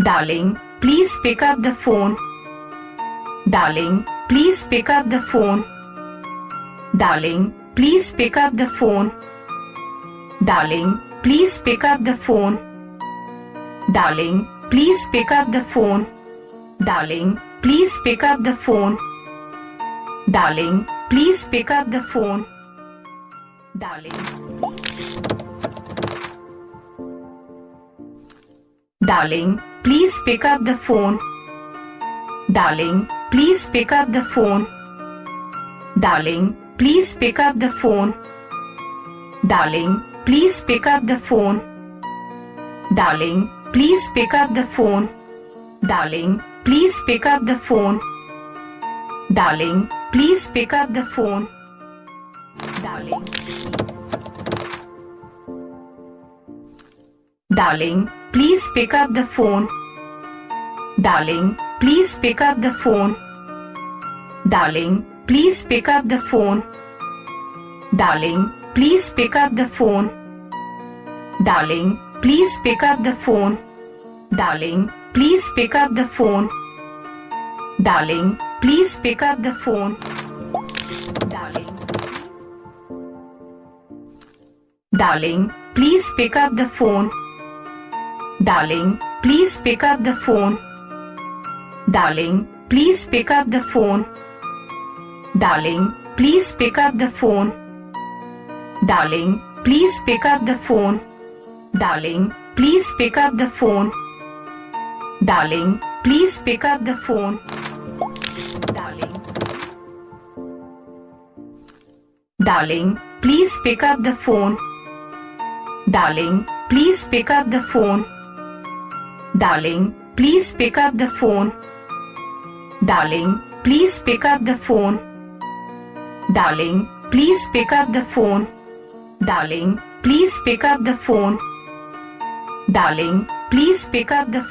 Darling, please pick up the phone. Darling, please pick up the phone. Darling, please pick up the phone. Darling, please pick up the phone. Darling, please pick up the phone. Darling, please pick up the phone. Darling, please pick up the phone. Darling. Darling, please pick up the phone. Darling, please pick up the phone. Darling, please pick up the phone. Darling, please pick up the phone. Darling, please pick up the phone. Darling, please pick up the phone. Darling, please pick up the phone. Darling. Darling, please pick up the phone. Darling, please pick up the phone. Darling, please pick up the phone. Darling, please pick up the phone. Darling, please pick up the phone. Darling, please pick up the phone. Darling, please pick up the phone. Darling. Darling, please pick up the phone. Darling, please pick up the phone. Darling, please pick up the phone. Darling, please pick up the phone. Darling, please pick up the phone. Darling, please pick up the phone. Darling, please pick up the phone. Darling. Darling, please pick up the phone. Darling, please pick up the phone. Darling, please pick up the phone. Darling, please pick up the phone. Darling, please pick up the phone. Darling, please pick up the phone. Darling, please pick up the phone.